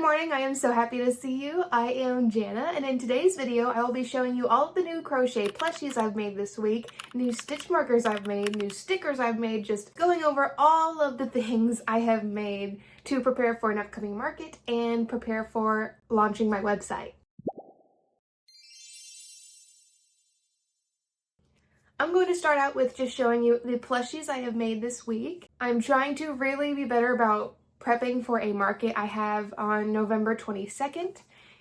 Good morning, I am so happy to see you. I am Jana, and in today's video I will be showing you all of the new crochet plushies I've made this week, new stitch markers I've made, new stickers I've made, just going over all of the things I have made to prepare for an upcoming market and prepare for launching my website. I'm going to start out with just showing you the plushies I have made this week. I'm trying to really be better about prepping for a market I have on November 22nd,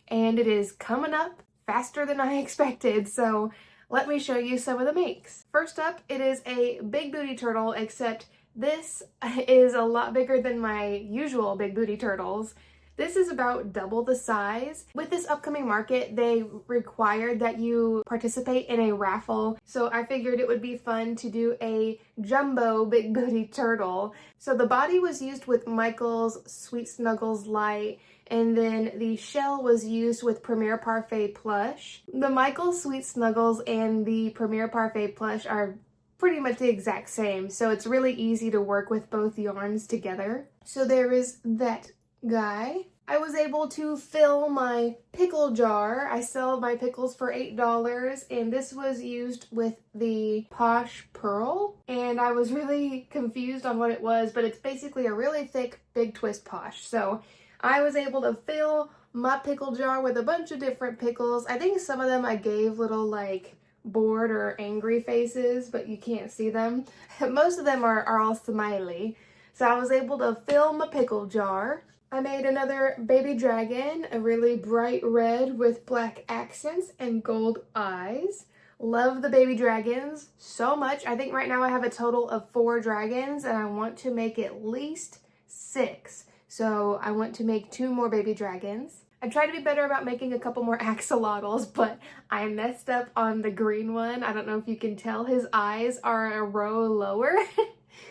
and it is coming up faster than I expected, so let me show you some of the makes. First up, it is a big booty turtle, except this is a lot bigger than my usual big booty turtles. This is about double the size. With this upcoming market, they required that you participate in a raffle, so I figured it would be fun to do a jumbo big booty turtle. So the body was used with Michael's Sweet Snuggles Light, and then the shell was used with Premier Parfait Plush. The Michael's Sweet Snuggles and the Premier Parfait Plush are pretty much the exact same, so it's really easy to work with both yarns together. So there is that guy. I was able to fill my pickle jar. I sell my pickles for $8, and this was used with the Posh Pearl, and I was really confused on what it was, but it's basically a really thick Big Twist Posh. So I was able to fill my pickle jar with a bunch of different pickles. I think some of them I gave little like bored or angry faces, but you can't see them. Most of them are all smiley. So I was able to fill my pickle jar. I made another baby dragon, a really bright red with black accents and gold eyes. Love the baby dragons so much. I think right now I have a total of 4 dragons, and I want to make at least 6. So I want to make 2 more baby dragons. I tried to be better about making a couple more axolotls, but I messed up on the green one. I don't know if you can tell, his eyes are a row lower.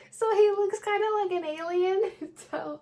So he looks kind of like an alien. So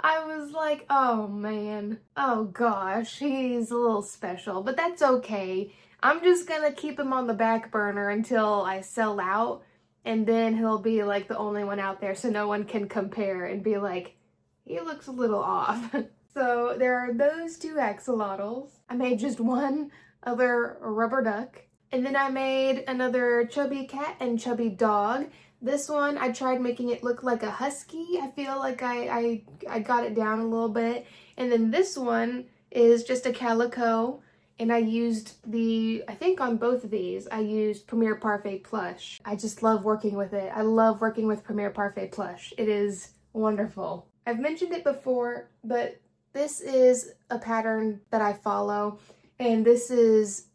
I was like, oh man, oh gosh, he's a little special, but that's okay. I'm just gonna keep him on the back burner until I sell out, and then he'll be like the only one out there so no one can compare and be like, he looks a little off. So there are those 2 axolotls. I made just one other rubber duck. And then I made another chubby cat and chubby dog. This one, I tried making it look like a husky. I feel like I got it down a little bit. And then this one is just a calico. And I used I think on both of these, I used Premier Parfait Plush. I just love working with it. I love working with Premier Parfait Plush. It is wonderful. I've mentioned it before, but this is a pattern that I follow. And this is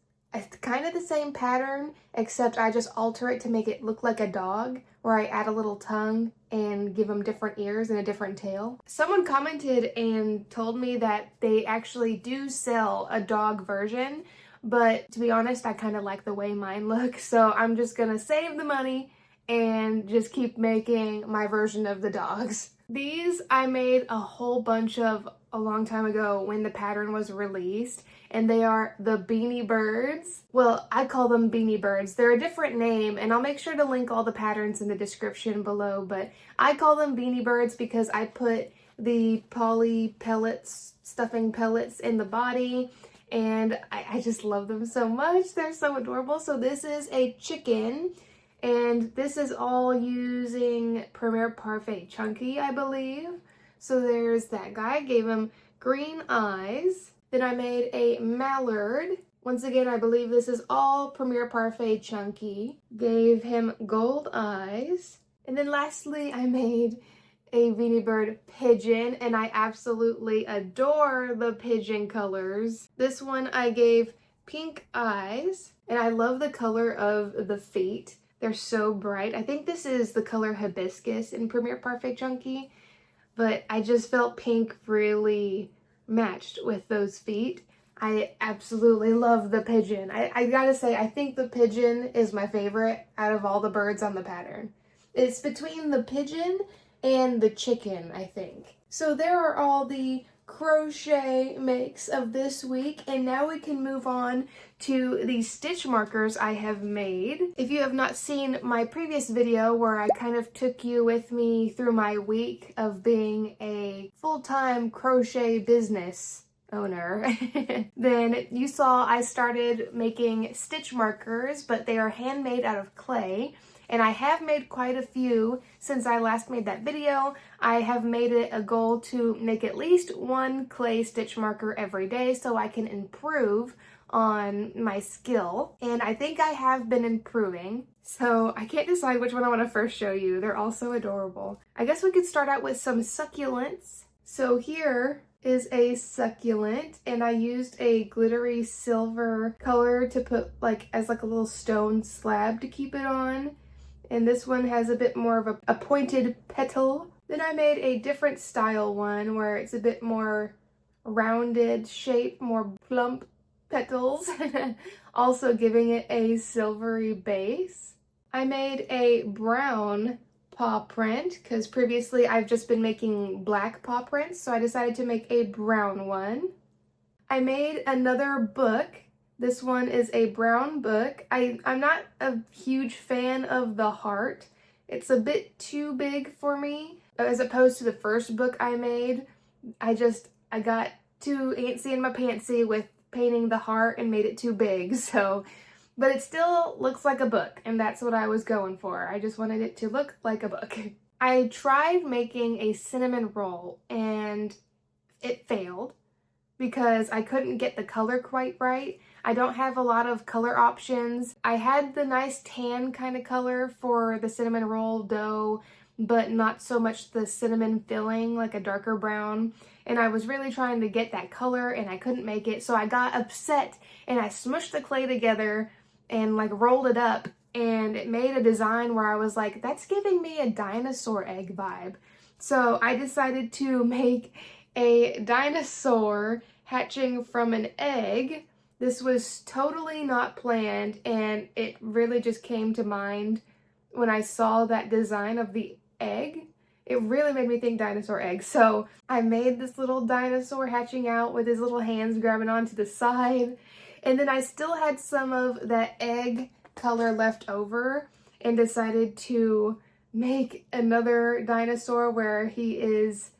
kind of the same pattern, except I just alter it to make it look like a dog, where I add a little tongue and give them different ears and a different tail. Someone commented and told me that they actually do sell a dog version, but to be honest, I kind of like the way mine looks, so I'm just gonna save the money and just keep making my version of the dogs. These I made a whole bunch of a long time ago when the pattern was released, and they are the Beanie Birds. Well, I call them Beanie Birds. They're a different name, and I'll make sure to link all the patterns in the description below, but I call them Beanie Birds because I put the poly pellets, stuffing pellets in the body, and I just love them so much. They're so adorable. So this is a chicken, and this is all using Premier Parfait Chunky, I believe. So there's that guy. I gave him green eyes. Then I made a mallard. Once again, I believe this is all Premier Parfait Chunky. Gave him gold eyes. And then lastly, I made a Beanie Bird pigeon, and I absolutely adore the pigeon colors. This one I gave pink eyes, and I love the color of the feet. They're so bright. I think this is the color hibiscus in Premier Parfait Chunky, but I just felt pink really matched with those feet. I absolutely love the pigeon. I gotta say, I think the pigeon is my favorite out of all the birds on the pattern. It's between the pigeon and the chicken, I think. So there are all the crochet makes of this week, and now we can move on to the stitch markers I have made. If you have not seen my previous video where I kind of took you with me through my week of being a full-time crochet business owner, then you saw I started making stitch markers, but they are handmade out of clay. And I have made quite a few since I last made that video. I have made it a goal to make at least one clay stitch marker every day so I can improve on my skill. And I think I have been improving. So I can't decide which one I want to first show you. They're all so adorable. I guess we could start out with some succulents. So here is a succulent, and I used a glittery silver color to put as a little stone slab to keep it on. And this one has a bit more of a pointed petal. Then I made a different style one where it's a bit more rounded shape, more plump petals, also giving it a silvery base. I made a brown paw print because previously I've just been making black paw prints, so I decided to make a brown one. I made another book. This one is a brown book. I'm not a huge fan of the heart. It's a bit too big for me. As opposed to the first book I made, I got too antsy in my pantsy with painting the heart and made it too big. So, but it still looks like a book, and that's what I was going for. I just wanted it to look like a book. I tried making a cinnamon roll and it failed because I couldn't get the color quite right. I don't have a lot of color options. I had the nice tan kind of color for the cinnamon roll dough, but not so much the cinnamon filling, like a darker brown. And I was really trying to get that color and I couldn't make it. So I got upset and I smushed the clay together and rolled it up, and it made a design where I was like, that's giving me a dinosaur egg vibe. So I decided to make a dinosaur hatching from an egg. This was totally not planned, and it really just came to mind when I saw that design of the egg. It really made me think dinosaur egg. So I made this little dinosaur hatching out with his little hands grabbing onto the side. And then I still had some of that egg color left over and decided to make another dinosaur where he is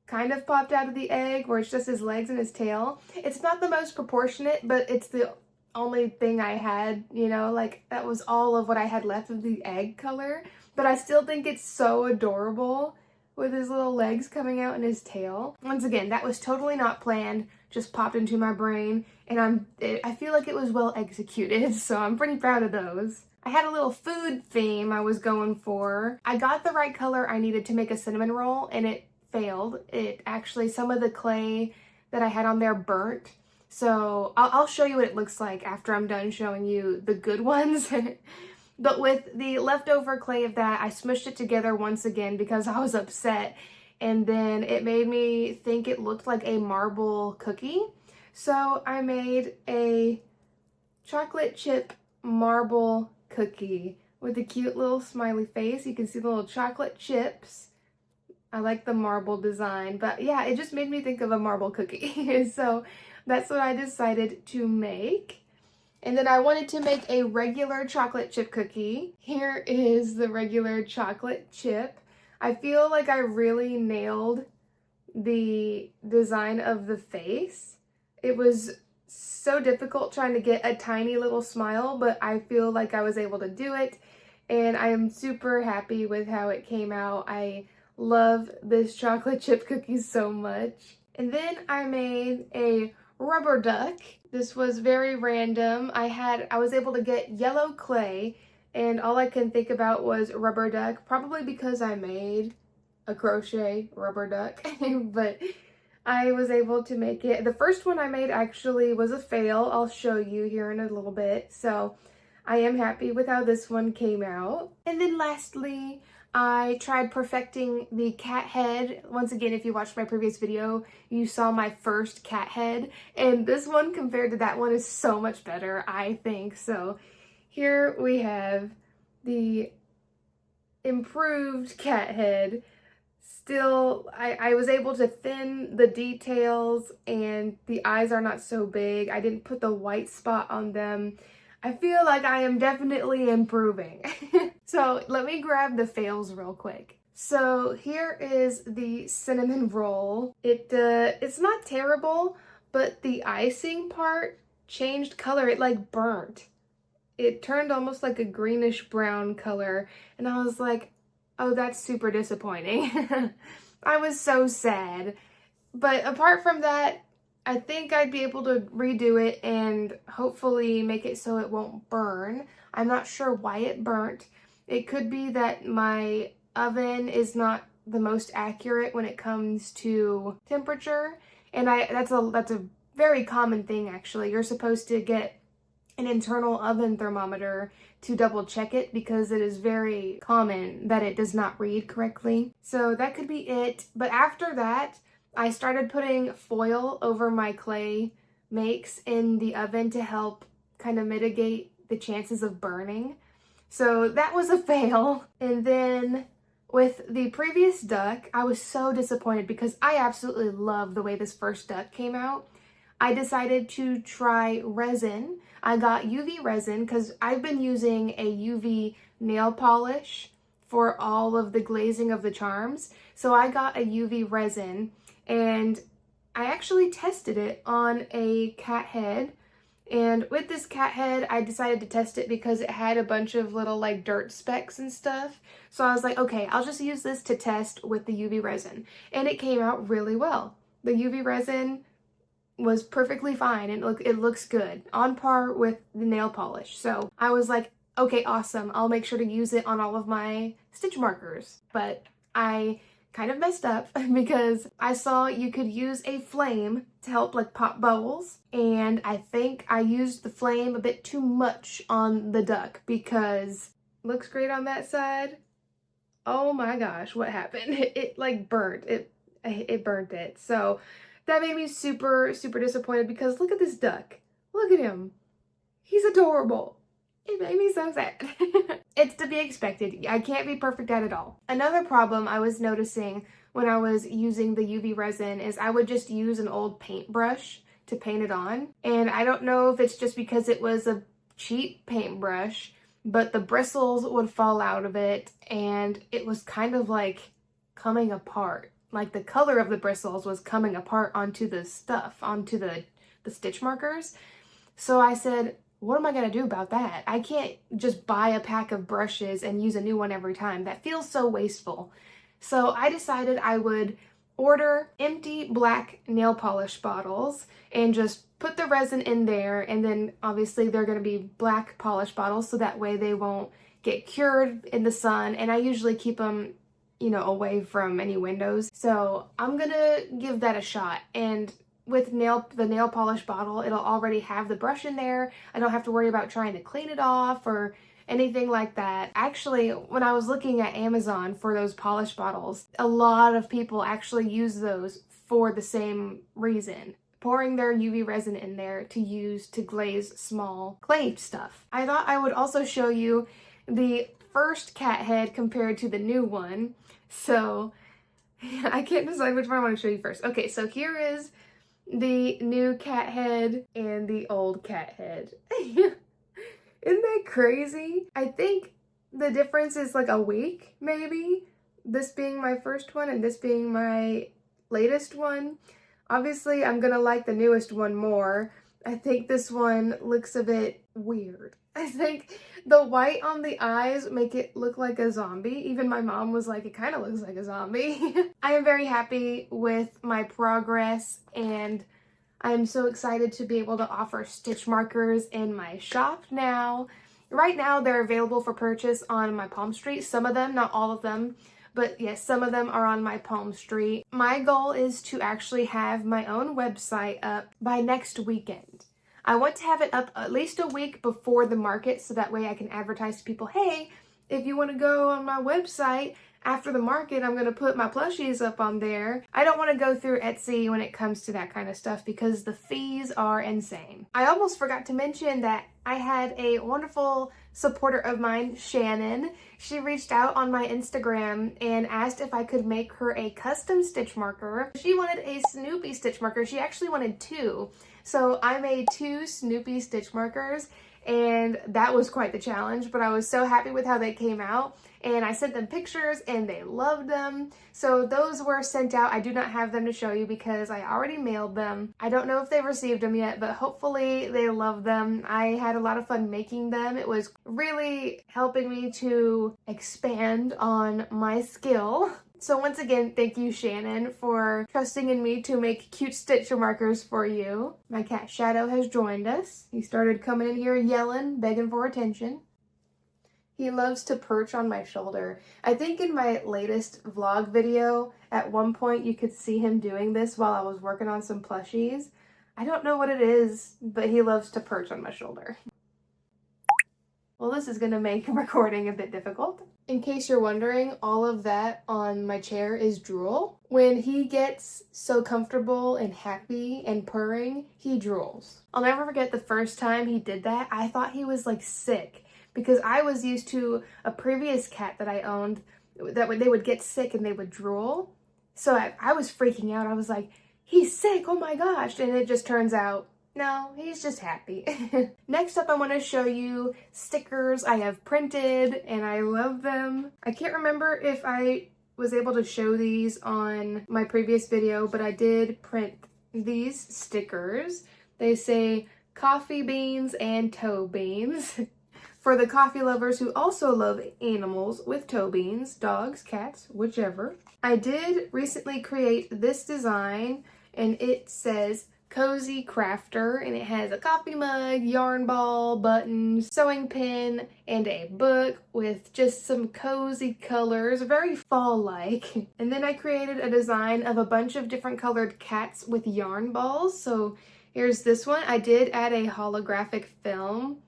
kind of popped out of the egg, where it's just his legs and his tail. It's not the most proportionate, but it's the only thing I had, that was all of what I had left of the egg color. But I still think it's so adorable with his little legs coming out and his tail. Once again, that was totally not planned, just popped into my brain, and I feel like it was well executed, so I'm pretty proud of those. I had a little food theme I was going for. I got the right color I needed to make a cinnamon roll, and it failed. It actually, some of the clay that I had on there burnt. So I'll show you what it looks like after I'm done showing you the good ones. But with the leftover clay of that, I smushed it together once again because I was upset. And then it made me think it looked like a marble cookie. So I made a chocolate chip marble cookie with a cute little smiley face. You can see the little chocolate chips. I like the marble design, but yeah, it just made me think of a marble cookie. So that's what I decided to make. And then I wanted to make a regular chocolate chip cookie. Here is the regular chocolate chip. I feel like I really nailed the design of the face. It was so difficult trying to get a tiny little smile, but I feel like I was able to do it. And I am super happy with how it came out. I love this chocolate chip cookie so much. And then I made a rubber duck. This was very random. I was able to get yellow clay, and all I can think about was rubber duck, probably because I made a crochet rubber duck. But I was able to make it. The first one I made actually was a fail. I'll show you here in a little bit. So I am happy with how this one came out. And then lastly, I tried perfecting the cat head. Once again, if you watched my previous video, you saw my first cat head, and this one compared to that one is so much better, I think. So here we have the improved cat head. still, I was able to thin the details and the eyes are not so big. I didn't put the white spot on them. I feel like I am definitely improving. So let me grab the fails real quick. So here is the cinnamon roll. It's not terrible, but the icing part changed color. It like burnt. It turned almost like a greenish brown color, and I was like, oh, that's super disappointing. I was so sad. But apart from that, I think I'd be able to redo it and hopefully make it so it won't burn. I'm not sure why it burnt. It could be that my oven is not the most accurate when it comes to temperature, and that's a very common thing actually. You're supposed to get an internal oven thermometer to double check it because it is very common that it does not read correctly. So that could be it. But after that, I started putting foil over my clay makes in the oven to help kind of mitigate the chances of burning. So that was a fail. And then with the previous duck, I was so disappointed because I absolutely love the way this first duck came out. I decided to try resin. I got UV resin because I've been using a UV nail polish for all of the glazing of the charms. So I got a UV resin and I actually tested it on a cat head. And with this cat head, I decided to test it because it had a bunch of little like dirt specks and stuff. So I was like, okay, I'll just use this to test with the UV resin. And it came out really well. The UV resin was perfectly fine and it looks good, on par with the nail polish. So I was like, okay, awesome. I'll make sure to use it on all of my stitch markers. But I kind of messed up because I saw you could use a flame to help like pop bubbles, and I think I used the flame a bit too much on the duck because it looks great on that side. Oh my gosh, what happened? It like burnt. It burnt it. So that made me super, super disappointed because look at this duck. Look at him. He's adorable. It made me so sad. It's to be expected. I can't be perfect at it all. Another problem I was noticing when I was using the UV resin is I would just use an old paintbrush to paint it on. And I don't know if it's just because it was a cheap paintbrush, but the bristles would fall out of it and it was kind of like coming apart. Like the color of the bristles was coming apart onto the stuff, onto the stitch markers. So I said, what am I gonna do about that? I can't just buy a pack of brushes and use a new one every time. That feels so wasteful. So I decided I would order empty black nail polish bottles and just put the resin in there, and then obviously they're gonna be black polish bottles so that way they won't get cured in the sun, and I usually keep them, you know, away from any windows. So I'm gonna give that a shot, and with the nail polish bottle, it'll already have the brush in there. I don't have to worry about trying to clean it off or anything like that. Actually, when I was looking at Amazon for those polish bottles, a lot of people actually use those for the same reason, pouring their UV resin in there to use to glaze small clay stuff. I thought I would also show you the first cat head compared to the new one. So I can't decide which one I want to show you first. Okay, so here is the new cat head and the old cat head. Isn't that crazy? I think the difference is like a week, maybe. This being my first one and this being my latest one. Obviously, I'm gonna like the newest one more. I think this one looks a bit weird. I think the white on the eyes make it look like a zombie. Even my mom was like, it kind of looks like a zombie. I am very happy with my progress, and I'm so excited to be able to offer stitch markers in my shop now. Right now, they're available for purchase on my Palm Street. Some of them, not all of them, but yes, some of them are on my Palm Street. My goal is to actually have my own website up by next weekend. I want to have it up at least a week before the market so that way I can advertise to people, hey, if you want to go on my website, after the market, I'm going to put my plushies up on there. I don't want to go through Etsy when it comes to that kind of stuff because the fees are insane. I almost forgot to mention that I had a wonderful supporter of mine, Shannon. She reached out on my Instagram and asked if I could make her a custom stitch marker. She wanted a Snoopy stitch marker. She actually wanted two. So I made two Snoopy stitch markers, and that was quite the challenge, but I was so happy with how they came out. And I sent them pictures and they loved them. So those were sent out. I do not have them to show you because I already mailed them. I don't know if they've received them yet, but hopefully they love them. I had a lot of fun making them. It was really helping me to expand on my skill. So once again, thank you, Shannon, for trusting in me to make cute stitch markers for you. My cat Shadow has joined us. He started coming in here yelling, begging for attention. He loves to perch on my shoulder. I think in my latest vlog video, at one point you could see him doing this while I was working on some plushies. I don't know what it is, but he loves to perch on my shoulder. Well, this is gonna make recording a bit difficult. In case you're wondering, all of that on my chair is drool. When he gets so comfortable and happy and purring, he drools. I'll never forget the first time he did that. I thought he was like sick, because I was used to a previous cat that I owned that they would get sick and they would drool. So I was freaking out. I was like, he's sick, oh my gosh. And it just turns out, no, he's just happy. Next up, I want to show you stickers I have printed and I love them. I can't remember if I was able to show these on my previous video, but I did print these stickers. They say coffee beans and toe beans. For the coffee lovers who also love animals with toe beans, dogs, cats, whichever. I did recently create this design, and it says Cozy Crafter, and it has a coffee mug, yarn ball, buttons, sewing pin, and a book with just some cozy colors, very fall-like. And then I created a design of a bunch of different colored cats with yarn balls. Here's this one. I did add a holographic film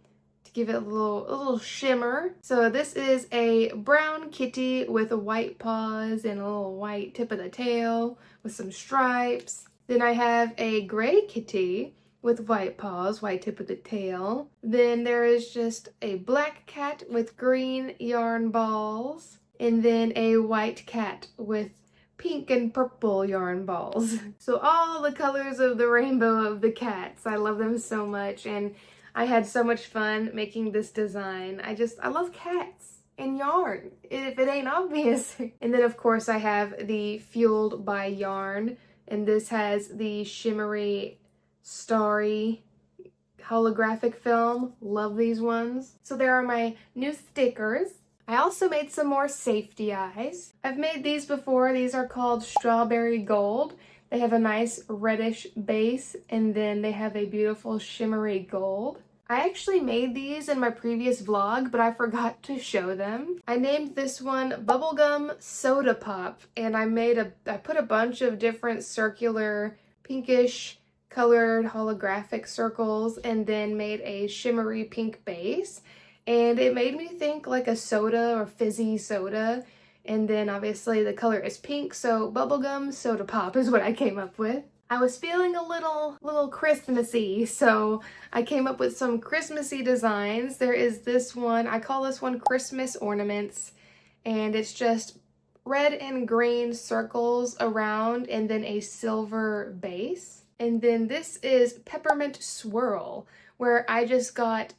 to give it a little shimmer. So this is a brown kitty with white paws and a little white tip of the tail with some stripes. Then I have a gray kitty with white paws, white tip of the tail. Then there is just a black cat with green yarn balls. And then a white cat with pink and purple yarn balls. So all the colors of the rainbow of the cats. I love them so much, and I had so much fun making this design. I love cats and yarn, if it ain't obvious. And then of course I have the Fueled by Yarn, and this has the shimmery, starry holographic film. Love these ones. So there are my new stickers. I also made some more safety eyes. I've made these before. These are called Strawberry Gold. They have a nice reddish base, and then they have a beautiful shimmery gold. I actually made these in my previous vlog, but I forgot to show them. I named this one Bubblegum Soda Pop, and I put a bunch of different circular pinkish colored holographic circles and then made a shimmery pink base. And it made me think like a soda or fizzy soda. And then obviously the color is pink, so Bubblegum Soda Pop is what I came up with. I was feeling a little Christmassy, so I came up with some Christmassy designs. There is this one, I call this one Christmas Ornaments, and it's just red and green circles around and then a silver base. And then this is Peppermint Swirl, where I just got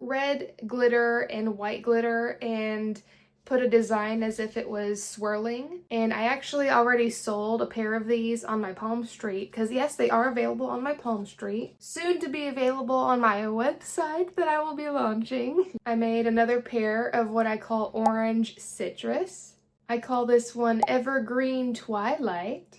red glitter and white glitter and put a design as if it was swirling. And I actually already sold a pair of these on my Palm Street, because yes, they are available on my Palm Street. Soon to be available on my website that I will be launching. I made another pair of what I call Orange Citrus. I call this one Evergreen Twilight.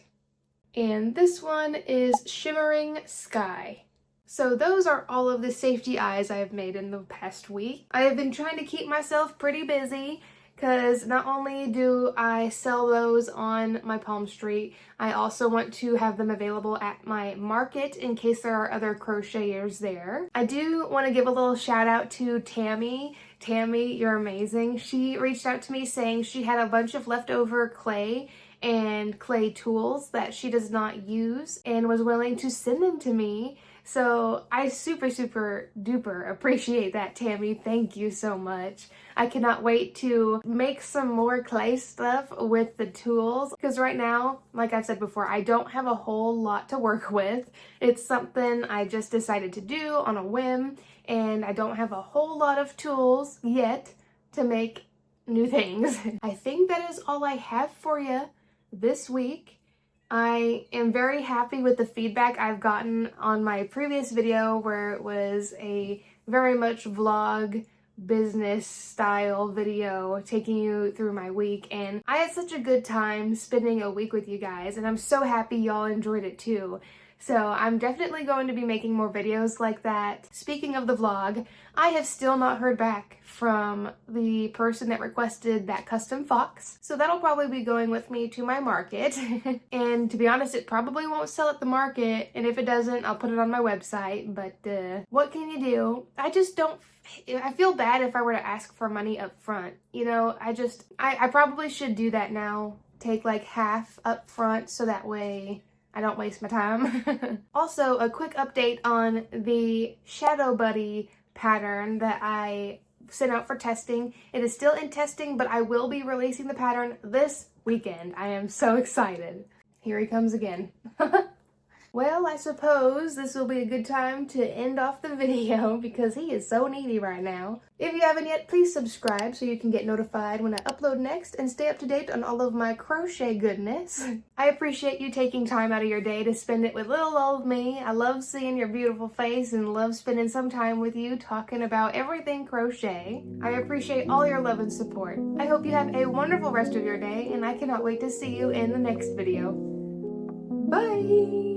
And this one is Shimmering Sky. So those are all of the safety eyes I have made in the past week. I have been trying to keep myself pretty busy, because not only do I sell those on my Palm Street, I also want to have them available at my market in case there are other crocheters there. I do want to give a little shout out to Tammy. Tammy, you're amazing. She reached out to me saying she had a bunch of leftover clay and clay tools that she does not use and was willing to send them to me. So I super duper appreciate that, Tammy. Thank you so much. I cannot wait to make some more clay stuff with the tools because right now, like I've said before, I don't have a whole lot to work with. It's something I just decided to do on a whim, and I don't have a whole lot of tools yet to make new things. I think that is all I have for you this week. I am very happy with the feedback I've gotten on my previous video where it was a very much vlog business style video taking you through my week, and I had such a good time spending a week with you guys, and I'm so happy y'all enjoyed it too. So I'm definitely going to be making more videos like that. Speaking of the vlog, I have still not heard back from the person that requested that custom fox. So that'll probably be going with me to my market. And to be honest, it probably won't sell at the market. And if it doesn't, I'll put it on my website. But what can you do? I feel bad if I were to ask for money up front. You know, I probably should do that now. Take like half up front so that way I don't waste my time. Also, a quick update on the Shadow Buddy pattern that I sent out for testing. It is still in testing, but I will be releasing the pattern this weekend. I am so excited. Here he comes again. Well, I suppose this will be a good time to end off the video because he is so needy right now. If you haven't yet, please subscribe so you can get notified when I upload next and stay up to date on all of my crochet goodness. I appreciate you taking time out of your day to spend it with little old me. I love seeing your beautiful face and love spending some time with you talking about everything crochet. I appreciate all your love and support. I hope you have a wonderful rest of your day, and I cannot wait to see you in the next video. Bye!